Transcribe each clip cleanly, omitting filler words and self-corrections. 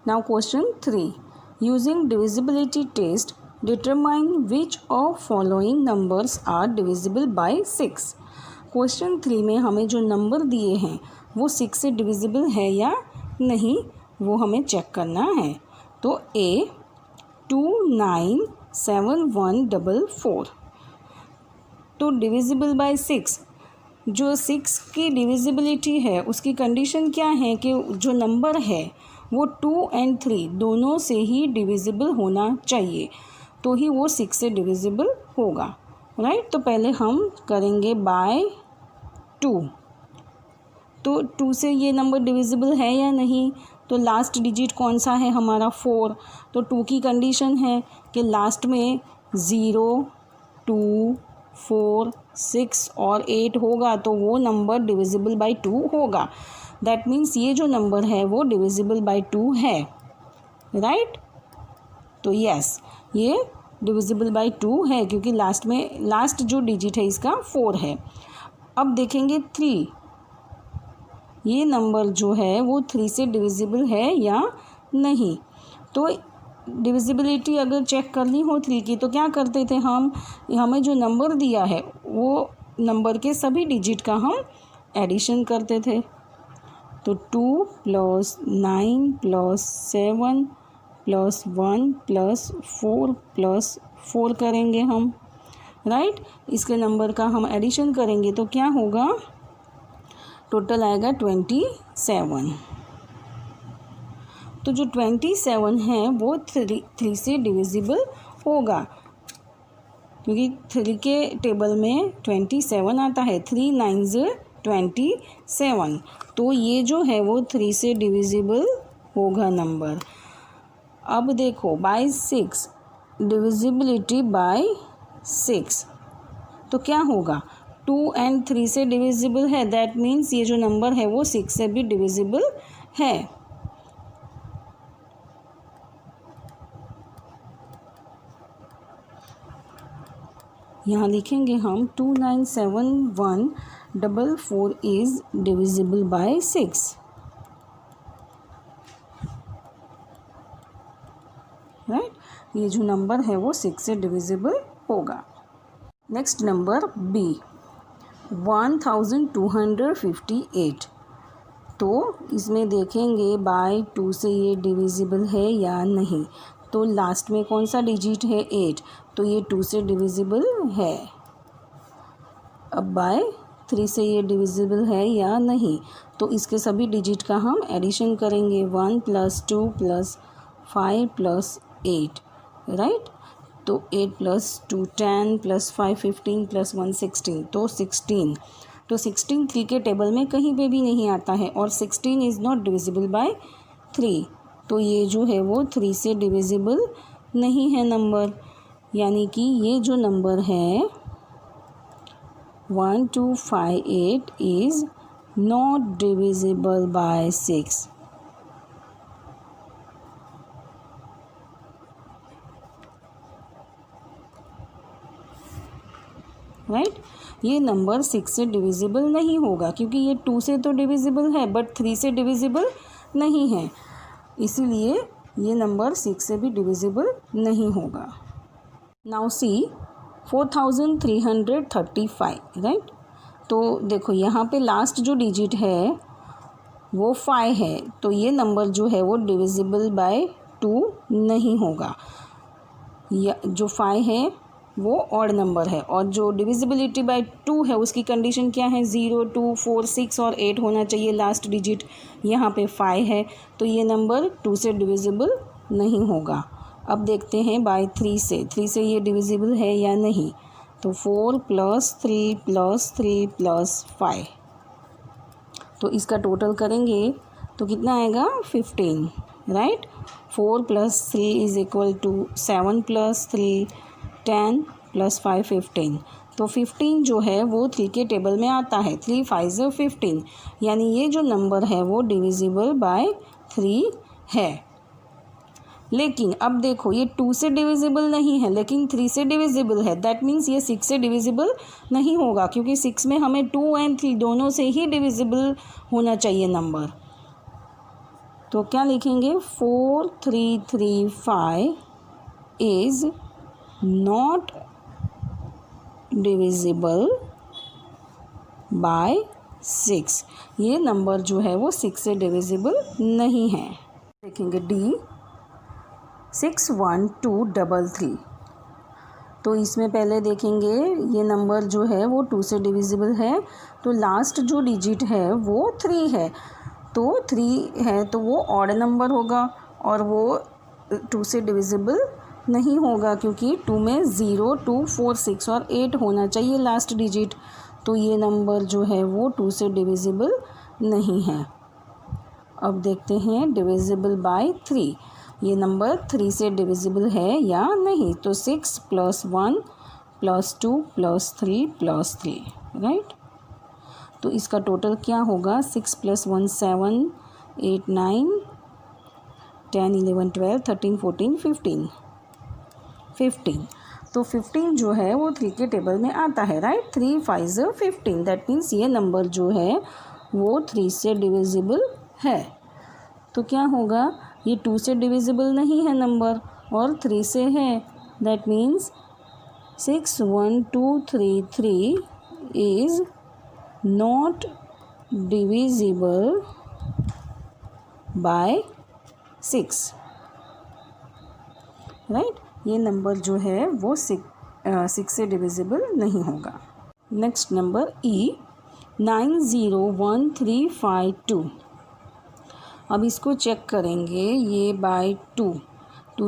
Now question 3, using divisibility test determine which of following numbers are divisible by 6। Question 3 में हमें जो number दिए हैं वो 6 से डिविजिबल है या नहीं, वो हमें चेक करना है। तो A 297144 तो डिविजिबल बाय 6, जो 6 की डिविजिबिलिटी है उसकी कंडीशन क्या है कि जो नंबर है वो 2 और 3 दोनों से ही डिविजिबल होना चाहिए, तो ही वो 6 से डिविजिबल होगा, राइट। तो पहले हम करेंगे बाय 2, तो 2 से ये नंबर डिविजिबल है या नहीं, तो लास्ट डिजिट कौन सा है हमारा 4, तो 2 की कंडीशन है कि लास्ट में 0 2 4 6 और 8 होगा, तो वो नंबर डिविजिबल बाय 2 होगा। दैट मीन्स ये जो नंबर है वो डिविजिबल बाय 2 है, राइट। तो यस, ये डिविजिबल बाय 2 है क्योंकि लास्ट जो डिजिट है इसका 4 है। अब देखेंगे 3, ये नंबर जो है वो 3 से डिविजिबल है या नहीं। तो डिविजिबिलिटी अगर चेक करनी हो 3 की तो क्या करते थे हम, हमें जो नंबर दिया है वो नंबर के सभी डिजिट का हम एडिशन करते थे। तो 2 + 9 + 7 + 1 + 4 + 4 करेंगे हम, राइट। इसके नंबर का हम एडिशन करेंगे तो क्या होगा, टोटल आएगा 27। तो जो 27 है वो 3 से डिविजिबल होगा क्योंकि 3 के टेबल में 27 आता है, 3 9s 27, तो ये जो है वो 3 से डिविजिबल होगा नंबर। अब देखो बाय 6, डिविजिबिलिटी बाय 6, तो क्या होगा, 2 और 3 से डिविजिबल है, दैट मीन्स ये जो नंबर है वो 6 से भी डिविजिबल है। यहाँ लिखेंगे हम 297144 इज डिविजिबल बाय 6, राइट। ये जो नंबर है वो 6 से डिविजिबल होगा। नेक्स्ट नंबर B 1258, तो इसमें देखेंगे बाय 2 से ये डिविजिबल है या नहीं। तो लास्ट में कौन सा डिजिट है 8, तो ये 2 से डिविजिबल है। अब बाय 3 से ये डिविजिबल है या नहीं, तो इसके सभी डिजिट का हम एडिशन करेंगे, 1 + 2 + 5 + 8, राइट। तो 8 + 2 10 + 5 15 + 1 16, तो 16। तो 16 3 के टेबल में कहीं पे भी नहीं आता है और 16 इज़ नॉट डिविजिबल बाय 3, तो ये जो है वो 3 से डिविजिबल नहीं है नंबर, यानी कि ये जो नंबर है 1258 is not divisible by 6, right. ये नंबर 6 से डिविजिबल नहीं होगा क्योंकि ये 2 से तो डिविजिबल है बट 3 से डिविजिबल नहीं है, इसीलिए ये नंबर 6 से भी डिविजिबल नहीं होगा। Now see 4335, right. तो देखो यहाँ पे लास्ट जो डिजिट है वो 5 है, तो ये नंबर जो है वो डिविजिबल बाय 2 नहीं होगा। या जो 5 है वो ऑड नंबर है और जो डिविजिबिलिटी बाय 2 है उसकी कंडीशन क्या है, 0 2 4 6 और 8 होना चाहिए लास्ट डिजिट, यहाँ पे 5 है, तो ये नंबर 2 से डिविजिबल नहीं होगा। अब देखते हैं बाय 3 से ये डिविजिबल है या नहीं। तो 4 + 3 + 3 + 5, तो इसका टोटल करेंगे तो कितना आएगा 15, राइट। 4 + 3 = 7 + 3 10 + 5 15, तो 15 जो है वो 3 के टेबल में आता है, 3 5 15, यानी ये जो नंबर है वो डिविजिबल बाय 3 है। लेकिन अब देखो ये 2 से डिविजिबल नहीं है लेकिन 3 से डिविजिबल है, दैट मीन्स ये 6 से डिविजिबल नहीं होगा क्योंकि 6 में हमें 2 और 3 दोनों से ही डिविजिबल होना चाहिए नंबर, तो क्या लिखेंगे 4335 इज़ नॉट डिविजिबल बाय 6। ये नंबर जो है वो 6 से डिविजिबल नहीं है। देखेंगे डी 61233। तो इसमें पहले देखेंगे ये नंबर जो है वो 2 से डिविजिबल है, तो लास्ट जो डिजिट है वो 3 है, तो 3 है तो वो ऑड नंबर होगा और वो 2 से डिविजिबल नहीं होगा, क्योंकि 2 में 0, 2, 4, 6 और 8 होना चाहिए लास्ट डिजिट। तो ये नंबर जो है वो 2 से डिविजिबल नहीं है। अब देखते हैं डिविजिबल बाय 3, ये नंबर 3 से डिविजिबल है या नहीं। तो 6 + 1 + 2 + 3 + 3, राइट। तो इसका टोटल क्या होगा 6 + 1 7 8 9 10 11 12 13 14 15 15। तो 15 जो है वो 3 के टेबल में आता है, राइट। 3 5 15, दैट मीन्स ये नंबर जो है वो 3 से डिविजिबल है। तो क्या होगा, ये 2 से डिविजिबल नहीं है नंबर और 3 से है, that means 61233 is not divisible by 6, right. ये नंबर जो है वो 6 से डिविजिबल नहीं होगा। नेक्स्ट नंबर ई 901352। अब इसको चेक करेंगे ये बाय 2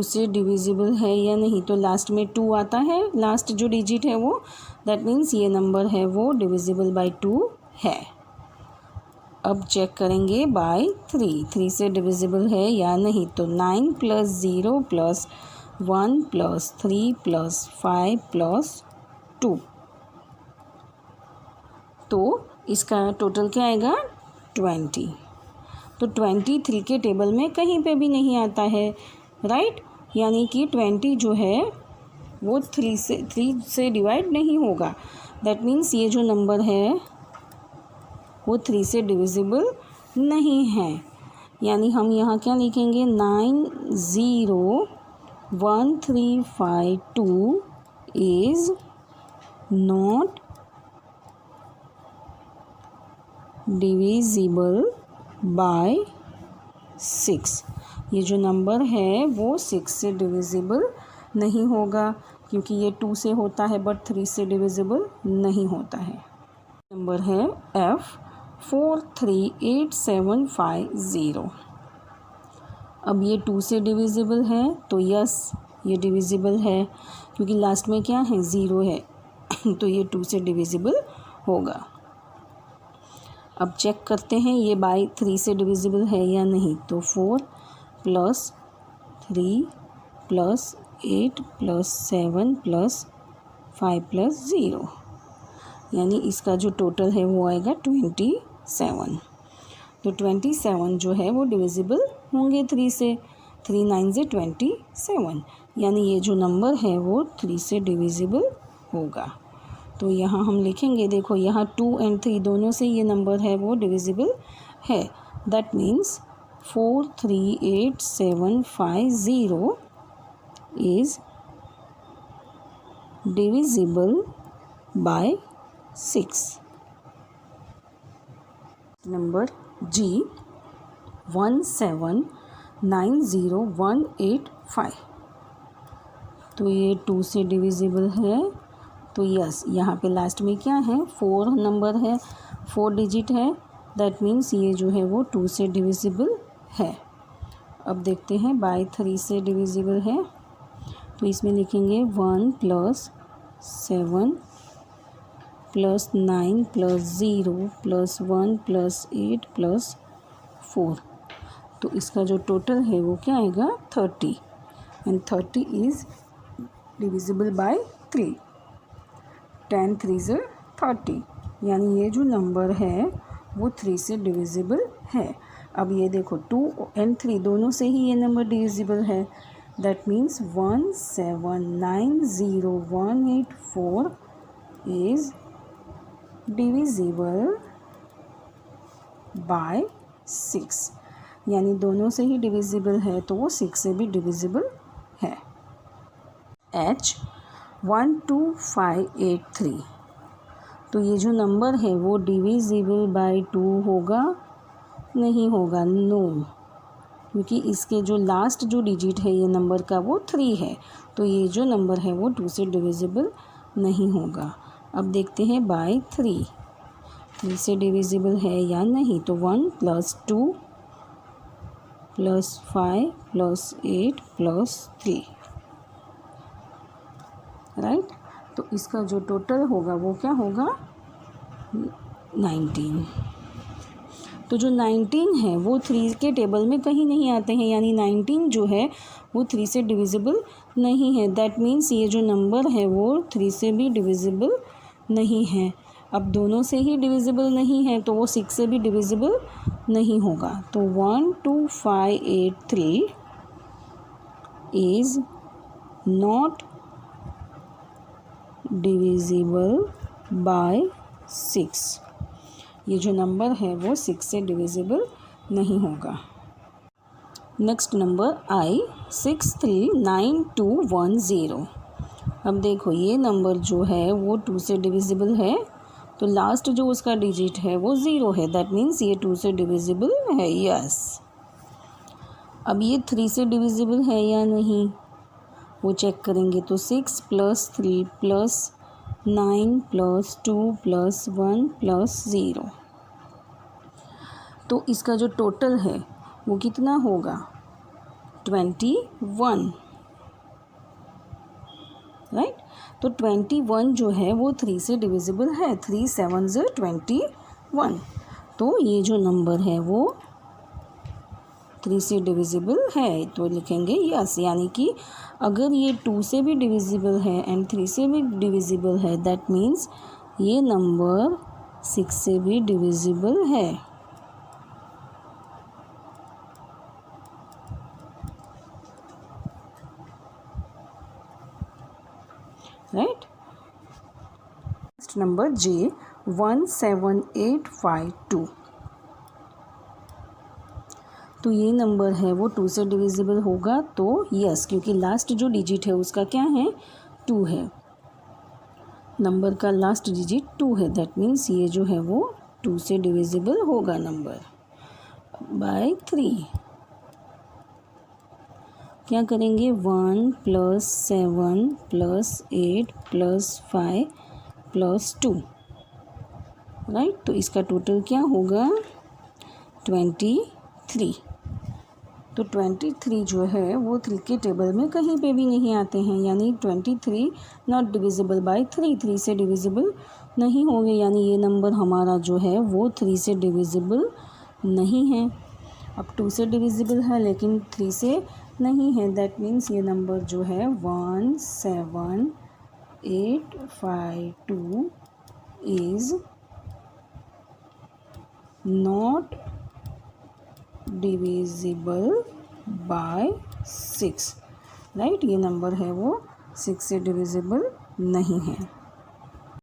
से डिविजिबल है या नहीं। तो लास्ट में 2 आता है, लास्ट जो डिजिट है वो, दैट मीन्स ये नंबर है वो डिविजिबल बाय 2 है। अब चेक करेंगे बाय 3 से डिविजिबल है या नहीं। तो 9 + 0 + 1 + 3 + 5 + 2, तो इसका टोटल क्या आएगा 20। तो 23 के टेबल में कहीं पे भी नहीं आता है, राइट। यानी कि 20 जो है वो 3 से डिवाइड नहीं होगा, दैट मीन्स ये जो नंबर है वो 3 से डिविजिबल नहीं है। यानी हम यहाँ क्या लिखेंगे 901352 इज़ नॉट डिविजिबल बाय 6। ये जो नंबर है वो 6 से डिविजिबल नहीं होगा, क्योंकि ये 2 से होता है बट 3 से डिविजिबल नहीं होता है। नंबर है F43850। अब ये 2 से डिविजिबल है, तो यस ये डिविजिबल है, क्योंकि लास्ट में क्या है 0 है तो ये 2 से डिविजिबल होगा। अब चेक करते हैं ये बाय 3 से डिविजिबल है या नहीं। तो 4 + 3 + 8 + 7 + 5 + 0, यानी इसका जो टोटल है वो आएगा 27। तो 27 जो है वो डिविजिबल होंगे 3 से। 3 9 से 27, यानी ये जो नंबर है वो 3 से डिविजिबल होगा। तो यहाँ हम लिखेंगे, देखो यहाँ 2 और 3 दोनों से ये नंबर है वो डिविजिबल है, that means 43850 is divisible by 6। Number जी 1790185। तो ये 2 से डिविजिबल है, तो यस यहाँ पे लास्ट में क्या है 4 नंबर है, 4 डिजिट है, दैट मीन्स ये जो है वो 2 से डिविजिबल है। अब देखते हैं बाय 3 से डिविजिबल है, तो इसमें लिखेंगे 1 + 7 + 9 + 0 + 1 + 8 + 4। तो इसका जो टोटल है वो क्या आएगा 30, एंड 30 इज़ डिविजिबल बाय 3। 10 3 30, यानी ये जो नंबर है वो 3 से डिविजिबल है। अब ये देखो 2 और 3 दोनों से ही ये नंबर डिविजिबल है, that means 1790184 is divisible by 6। यानी दोनों से ही डिविजिबल है, तो वो 6 से भी डिविजिबल है। H 12583, तो ये जो नंबर है वो डिविजिबल बाय 2 होगा? नहीं होगा, नो, क्योंकि इसके जो लास्ट जो डिजिट है ये नंबर का वो 3 है, तो ये जो नंबर है वो 2 से डिविजिबल नहीं होगा। अब देखते हैं बाय 3 से डिविजिबल है या नहीं। तो 1 + 2 + 5 + 8 + 3, राइट। तो इसका जो टोटल होगा वो क्या होगा? 19। तो जो 19 है वो 3 के टेबल में कहीं नहीं आते हैं, यानी 19 जो है वो 3 से डिविजिबल नहीं है। दैट मीन्स ये जो नंबर है वो 3 से भी डिविजिबल नहीं है। अब दोनों से ही डिविजिबल नहीं है तो वो 6 से भी डिविजिबल नहीं होगा। तो 12583 इज़ नॉट डिविजिबल बाय 6। ये जो नंबर है वो 6 से डिविजिबल नहीं होगा। Next number I 639210। अब देखो ये नंबर जो है वो 2 से डिविजिबल है, तो लास्ट जो उसका डिजिट है वो 0 है। दैट मीन्स ये 2 से डिविजिबल है, यस। अब ये 3 से डिविजिबल है या नहीं वो चेक करेंगे। तो 6 + 3 + 9 + 2 + 1 + 0, तो इसका जो टोटल है वो कितना होगा? 21, राइट। तो 21 जो है वो 3 से डिविजिबल है। 3 7 21, तो ये जो नंबर है वो 3 से डिविजिबल है, तो लिखेंगे यस। यानी कि अगर ये 2 से भी डिविजिबल है एंड 3 से भी डिविजिबल है, दैट मीन्स ये नंबर 6 से भी डिविजिबल है, राइट। नेक्स्ट नंबर J 17852, तो ये नंबर है वो 2 से डिविजिबल होगा। तो यस, क्योंकि लास्ट जो डिजिट है उसका क्या है? 2 है। नंबर का लास्ट डिजिट 2 है, दैट मीन्स ये जो है वो 2 से डिविजिबल होगा नंबर बाय 3। क्या करेंगे? 1 + 7 + 8 + 5 + 2, राइट। तो इसका टोटल क्या होगा? 23। तो 23 जो है वो 3 के टेबल में कहीं पे भी नहीं आते हैं, यानी 23 नॉट डिविजिबल बाय 3, 3 से डिविजिबल नहीं होंगे, यानी ये नंबर हमारा जो है वो 3 से डिविजिबल नहीं है। अब 2 से डिविजिबल है लेकिन 3 से नहीं है, दैट मीन्स ये नंबर जो है 17852 is not divisible by 6, right. ये नंबर है वो 6 से डिविजिबल नहीं है।